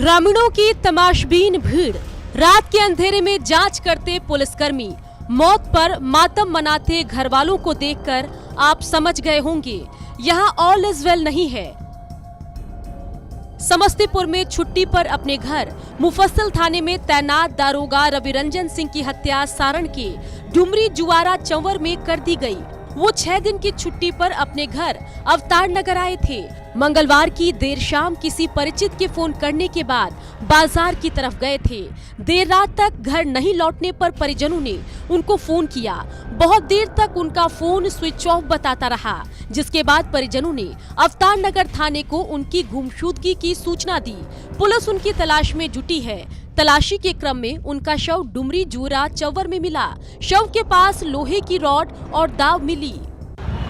ग्रामीणों की तमाशबीन भीड़, रात के अंधेरे में जांच करते पुलिसकर्मी, मौत पर मातम मनाते घर वालों को देखकर आप समझ गए होंगे यहाँ ऑल इज वेल नहीं है। समस्तीपुर में छुट्टी पर अपने घर मुफस्सिल थाने में तैनात दारोगा रविरंजन सिंह की हत्या सारण के डुमरी जुआरा चंवर में कर दी गई। वो 6 दिन की छुट्टी पर अपने घर अवतार नगर आए थे। मंगलवार की देर शाम किसी परिचित के फोन करने के बाद बाजार की तरफ गए थे। देर रात तक घर नहीं लौटने पर परिजनों ने उनको फोन किया। बहुत देर तक उनका फोन स्विच ऑफ बताता रहा, जिसके बाद परिजनों ने अवतार नगर थाने को उनकी गुमशुदगी की सूचना दी। पुलिस उनकी तलाश में जुटी है। तलाशी के क्रम में उनका शव डुमरी जुआरा चंवर में मिला। शव के पास लोहे की रॉड और दाव मिली।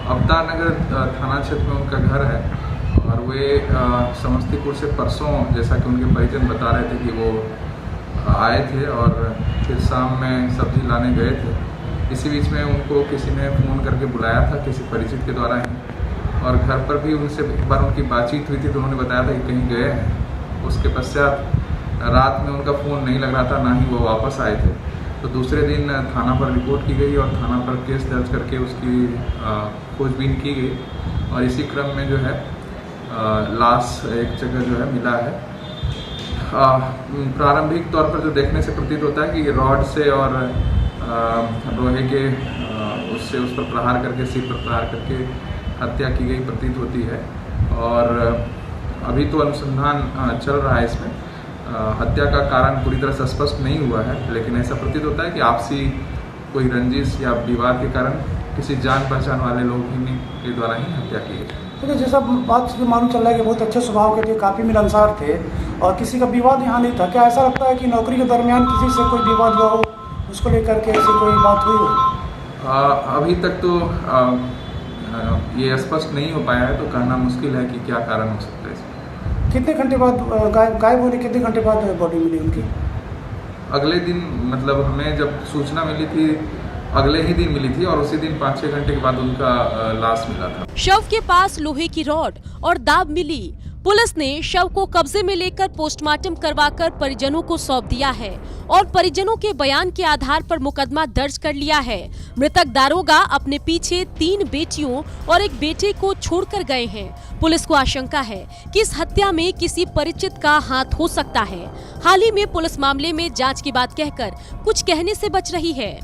अवतार नगर थाना क्षेत्र में उनका घर है और वे समस्तीपुर से परसों, जैसा कि उनके परिजन बता रहे थे कि वो आए थे और फिर शाम में सब्जी लाने गए थे। इसी बीच में उनको किसी ने फ़ोन करके बुलाया था, किसी परिचित के द्वारा ही, और घर पर भी उनसे एक बार उनकी बातचीत हुई थी तो उन्होंने बताया था कि कहीं गए हैं। उसके पश्चात रात में उनका फ़ोन नहीं लग रहा था, ना ही वो वापस आए थे। तो दूसरे दिन थाना पर रिपोर्ट की गई और थाना पर केस दर्ज करके उसकी खोजबीन की गई और इसी क्रम में जो है लाश एक जगह जो है मिला है। प्रारंभिक तौर पर जो देखने से प्रतीत होता है कि रॉड से और लोहे के उससे उस पर प्रहार करके, सिर पर प्रहार करके हत्या की गई प्रतीत होती है। और अभी तो अनुसंधान चल रहा है इसमें। हत्या का कारण पूरी तरह से स्पष्ट नहीं हुआ है, लेकिन ऐसा प्रतीत होता है कि आपसी कोई रंजिश या विवाद के कारण किसी जान पहचान वाले लोग ही के द्वारा ही हत्या की गई। तो जैसा बात से मालूम चल रहा है कि बहुत अच्छे स्वभाव के थे, काफ़ी मिलनसार थे और किसी का विवाद यहाँ नहीं था। क्या ऐसा लगता है कि नौकरी के दरमियान किसी से कोई विवाद हुआ हो, उसको लेकर के ऐसी कोई बात हुई हो? अभी तक तो ये स्पष्ट नहीं हो पाया है, तो कहना मुश्किल है कि क्या कारण हो सकता है इसमें। कितने घंटे बाद गायब होने, कितने घंटे बाद बॉडी मिली उनकी? अगले दिन, मतलब हमें जब सूचना मिली थी अगले ही दिन मिली थी और उसी दिन 5-6 घंटे के बाद उनका लाश मिला था। शव के पास लोहे की रॉड और दाव मिली। पुलिस ने शव को कब्जे में लेकर पोस्टमार्टम करवाकर परिजनों को सौंप दिया है और परिजनों के बयान के आधार पर मुकदमा दर्ज कर लिया है। मृतक दारोगा अपने पीछे 3 बेटियों और एक बेटे को छोड़कर गए हैं। पुलिस को आशंका है कि इस हत्या में किसी परिचित का हाथ हो सकता है। हाल ही में पुलिस मामले में जांच की बात कहकर कुछ कहने से बच रही है।